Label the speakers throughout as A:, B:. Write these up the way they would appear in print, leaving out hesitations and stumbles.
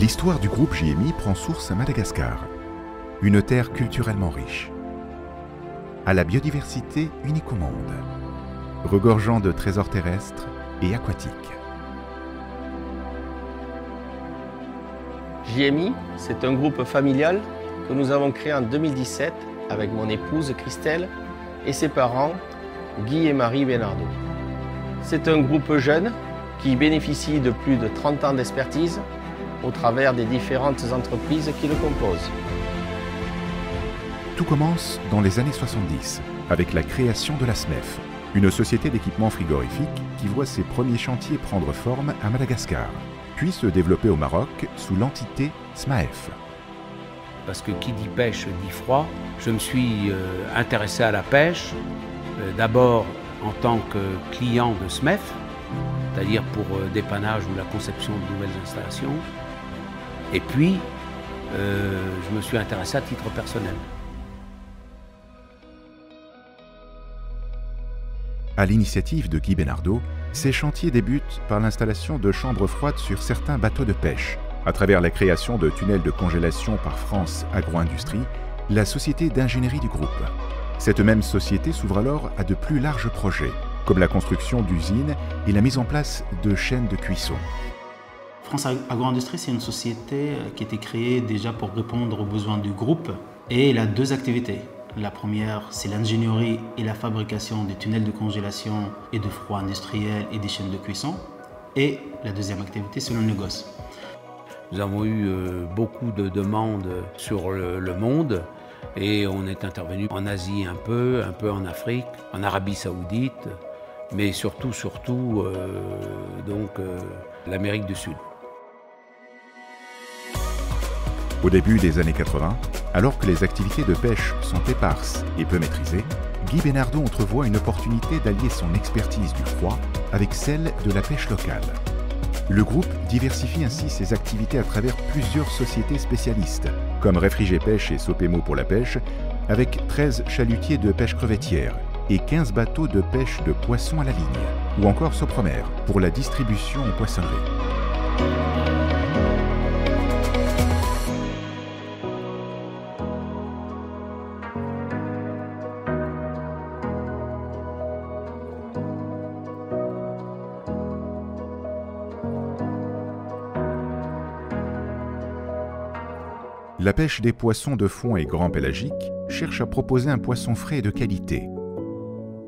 A: L'histoire du groupe JMI prend source à Madagascar, une terre culturellement riche, à la biodiversité unique au monde, regorgeant de trésors terrestres et aquatiques.
B: JMI, c'est un groupe familial que nous avons créé en 2017 avec mon épouse Christelle et ses parents Guy et Marie Benardo. C'est un groupe jeune qui bénéficie de plus de 30 ans d'expertise au travers des différentes entreprises qui le composent.
A: Tout commence dans les années 70 avec la création de la SMEF, une société d'équipement frigorifique qui voit ses premiers chantiers prendre forme à Madagascar, puis se développer au Maroc sous l'entité SMAEF.
C: Parce que qui dit pêche dit froid. Je me suis intéressé à la pêche, d'abord en tant que client de SMEF, c'est-à-dire pour dépannage ou la conception de nouvelles installations. Et puis, je me suis intéressé à titre personnel.
A: À l'initiative de Guy Benardo, ces chantiers débutent par l'installation de chambres froides sur certains bateaux de pêche. À travers la création de tunnels de congélation par France Agro-Industrie, la société d'ingénierie du groupe. Cette même société s'ouvre alors à de plus larges projets, comme la construction d'usines et la mise en place de chaînes de cuisson.
D: France Agro-Industrie, c'est une société qui a été créée déjà pour répondre aux besoins du groupe et elle a deux activités. La première, c'est l'ingénierie et la fabrication des tunnels de congélation et de froid industriel et des chaînes de cuisson. Et la deuxième activité, c'est le négoce.
C: Nous avons eu beaucoup de demandes sur le monde et on est intervenu en Asie un peu en Afrique, en Arabie Saoudite, mais surtout l'Amérique du Sud.
A: Au début des années 80, alors que les activités de pêche sont éparses et peu maîtrisées, Guy Benardo entrevoit une opportunité d'allier son expertise du froid avec celle de la pêche locale. Le groupe diversifie ainsi ses activités à travers plusieurs sociétés spécialistes, comme Réfrigé Pêche et Sopemo pour la pêche, avec 13 chalutiers de pêche crevettière et 15 bateaux de pêche de poissons à la ligne, ou encore Sopromer pour la distribution en poissonnerie. La pêche des poissons de fond et grands pélagiques cherche à proposer un poisson frais et de qualité.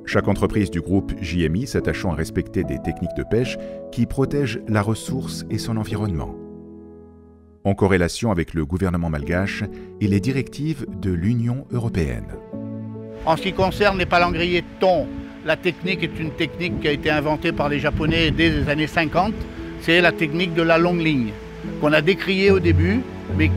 A: Chaque entreprise du groupe JMI s'attachant à respecter des techniques de pêche qui protègent la ressource et son environnement. En corrélation avec le gouvernement malgache et les directives de l'Union européenne.
E: En ce qui concerne les palangriers de thon, la technique est une technique qui a été inventée par les Japonais dès les années 50. C'est la technique de la longue ligne, qu'on a décriée au début, mais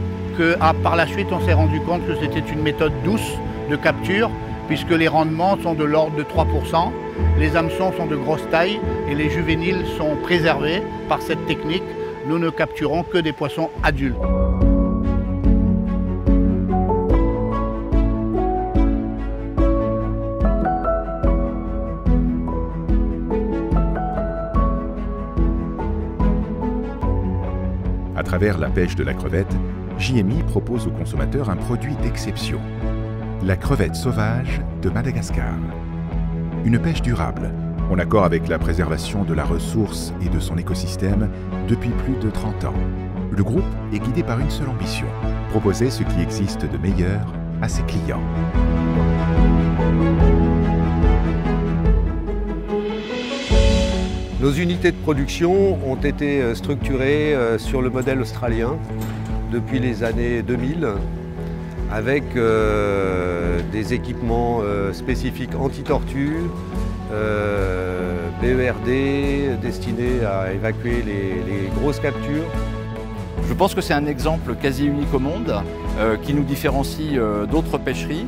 E: par la suite on s'est rendu compte que c'était une méthode douce de capture puisque les rendements sont de l'ordre de 3%, les hameçons sont de grosse taille et les juvéniles sont préservés par cette technique. Nous ne capturons que des poissons adultes.
A: À travers la pêche de la crevette, JMI propose aux consommateurs un produit d'exception, la crevette sauvage de Madagascar. Une pêche durable, en accord avec la préservation de la ressource et de son écosystème depuis plus de 30 ans. Le groupe est guidé par une seule ambition, proposer ce qui existe de meilleur à ses clients.
F: Nos unités de production ont été structurées sur le modèle australien depuis les années 2000 avec des équipements spécifiques anti-tortue, BERD destinés à évacuer les grosses captures.
G: Je pense que c'est un exemple quasi unique au monde qui nous différencie d'autres pêcheries.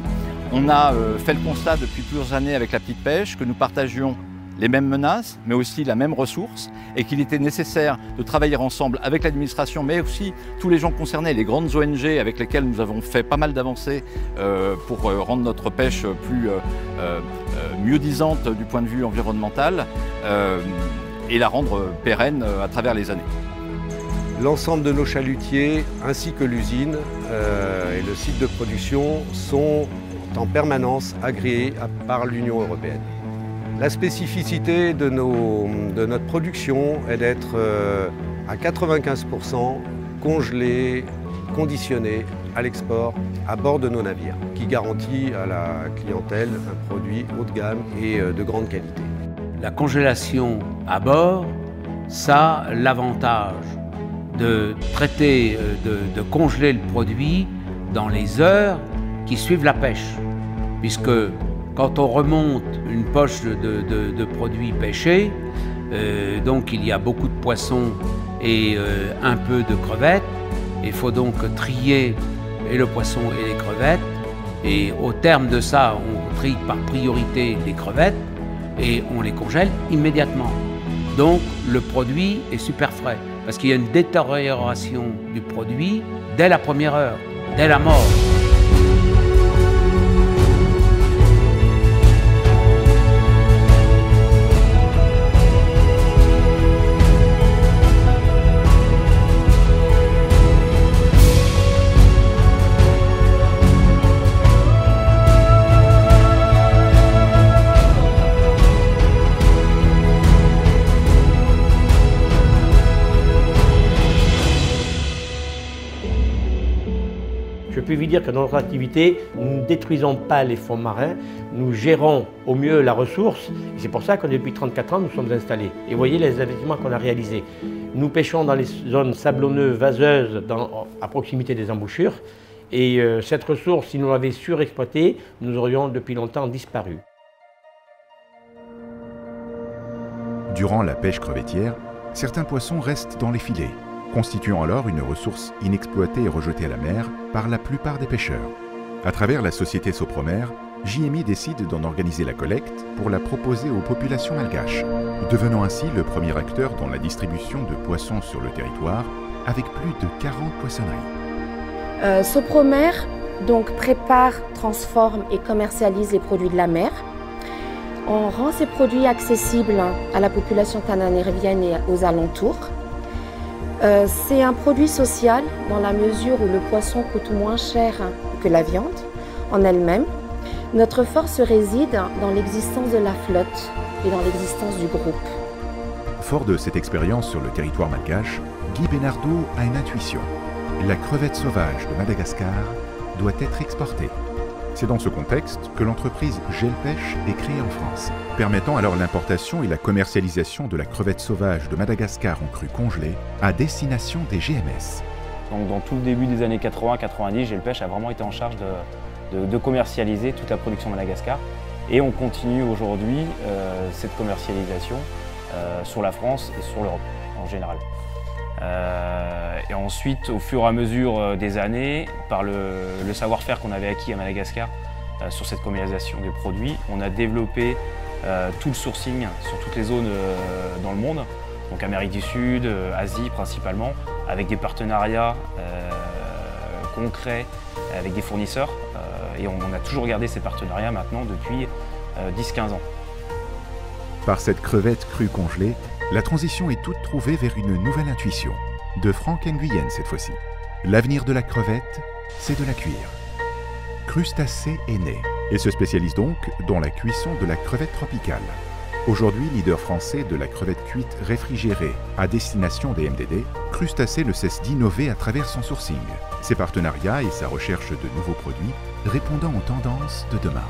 G: On a fait le constat depuis plusieurs années avec la petite pêche que nous partagions les mêmes menaces, mais aussi la même ressource, et qu'il était nécessaire de travailler ensemble avec l'administration, mais aussi tous les gens concernés, les grandes ONG avec lesquelles nous avons fait pas mal d'avancées pour rendre notre pêche mieux disante du point de vue environnemental et la rendre pérenne à travers les années.
F: L'ensemble de nos chalutiers ainsi que l'usine et le site de production sont en permanence agréés par l'Union européenne. La spécificité de notre production est d'être à 95% congelé, conditionné à l'export à bord de nos navires, qui garantit à la clientèle un produit haut de gamme et de grande qualité.
C: La congélation à bord, ça a l'avantage de traiter, de congeler le produit dans les heures qui suivent la pêche. Puisque quand on remonte une poche de produits pêchés, donc il y a beaucoup de poissons et un peu de crevettes. Il faut donc trier et le poisson et les crevettes. Et au terme de ça, on trie par priorité les crevettes et on les congèle immédiatement. Donc le produit est super frais parce qu'il y a une détérioration du produit dès la première heure, dès la mort.
H: Je peux vous dire que dans notre activité, nous ne détruisons pas les fonds marins, nous gérons au mieux la ressource. C'est pour ça que depuis 34 ans, nous sommes installés. Et vous voyez les investissements qu'on a réalisés. Nous pêchons dans les zones sablonneuses, vaseuses, à proximité des embouchures. Et cette ressource, si nous l'avons surexploitée, nous aurions depuis longtemps disparu.
A: Durant la pêche crevettière, certains poissons restent dans les filets, constituant alors une ressource inexploitée et rejetée à la mer par la plupart des pêcheurs. À travers la société Sopromer, JMI décide d'en organiser la collecte pour la proposer aux populations malgaches, devenant ainsi le premier acteur dans la distribution de poissons sur le territoire, avec plus de 40 poissonneries.
I: Sopromer donc prépare, transforme et commercialise les produits de la mer. On rend ces produits accessibles à la population cananérienne et aux alentours. C'est un produit social dans la mesure où le poisson coûte moins cher que la viande en elle-même. Notre force réside dans l'existence de la flotte et dans l'existence du groupe.
A: Fort de cette expérience sur le territoire malgache, Guy Bénardeau a une intuition. La crevette sauvage de Madagascar doit être exportée. C'est dans ce contexte que l'entreprise Gelpêche est créée en France, permettant alors l'importation et la commercialisation de la crevette sauvage de Madagascar en crue congelée à destination des GMS.
J: Donc, dans tout le début des années 80-90, Gelpêche a vraiment été en charge de commercialiser toute la production Madagascar. Et on continue aujourd'hui cette commercialisation sur la France et sur l'Europe en général. Et ensuite, au fur et à mesure des années, par le savoir-faire qu'on avait acquis à Madagascar sur cette commercialisation des produits, on a développé tout le sourcing sur toutes les zones dans le monde, donc Amérique du Sud, Asie principalement, avec des partenariats concrets avec des fournisseurs. Et on a toujours gardé ces partenariats maintenant depuis 10-15 ans.
A: Par cette crevette crue congelée, la transition est toute trouvée vers une nouvelle intuition, de Franck Nguyen cette fois-ci. L'avenir de la crevette, c'est de la cuire. Crustacé est né et se spécialise donc dans la cuisson de la crevette tropicale. Aujourd'hui leader français de la crevette cuite réfrigérée à destination des MDD, Crustacé ne cesse d'innover à travers son sourcing, ses partenariats et sa recherche de nouveaux produits répondant aux tendances de demain.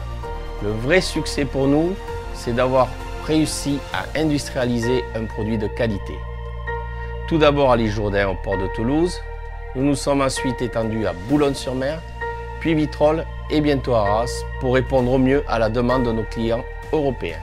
B: Le vrai succès pour nous, c'est d'avoir réussi à industrialiser un produit de qualité. Tout d'abord à l'île Jourdain au port de Toulouse, nous nous sommes ensuite étendus à Boulogne-sur-Mer, puis Vitrolles et bientôt Arras pour répondre au mieux à la demande de nos clients européens.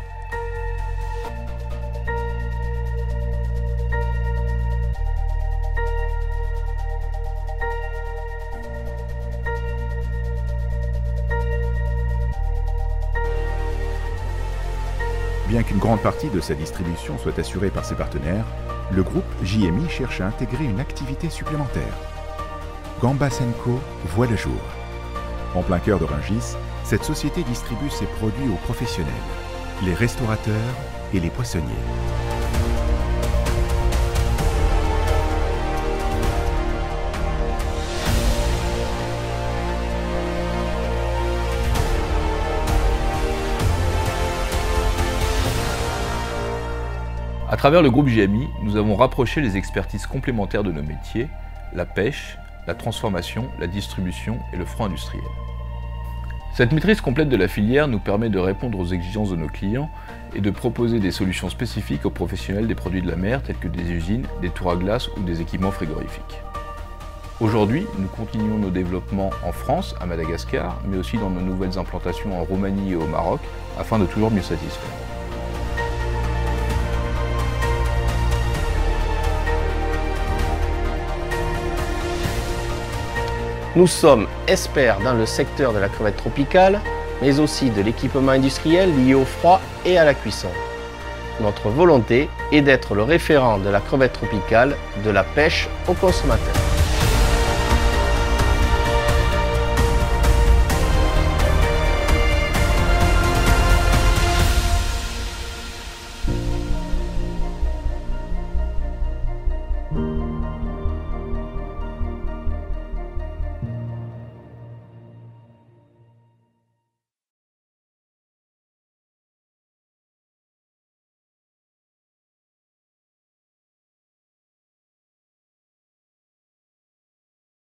A: Bien qu'une grande partie de sa distribution soit assurée par ses partenaires, le groupe JMI cherche à intégrer une activité supplémentaire. Gambas & Co voit le jour. En plein cœur de Rungis, cette société distribue ses produits aux professionnels, les restaurateurs et les poissonniers.
K: À travers le groupe JMI, nous avons rapproché les expertises complémentaires de nos métiers, la pêche, la transformation, la distribution et le froid industriel. Cette maîtrise complète de la filière nous permet de répondre aux exigences de nos clients et de proposer des solutions spécifiques aux professionnels des produits de la mer tels que des usines, des tours à glace ou des équipements frigorifiques. Aujourd'hui, nous continuons nos développements en France, à Madagascar, mais aussi dans nos nouvelles implantations en Roumanie et au Maroc, afin de toujours mieux satisfaire.
B: Nous sommes experts dans le secteur de la crevette tropicale, mais aussi de l'équipement industriel lié au froid et à la cuisson. Notre volonté est d'être le référent de la crevette tropicale, de la pêche aux consommateurs.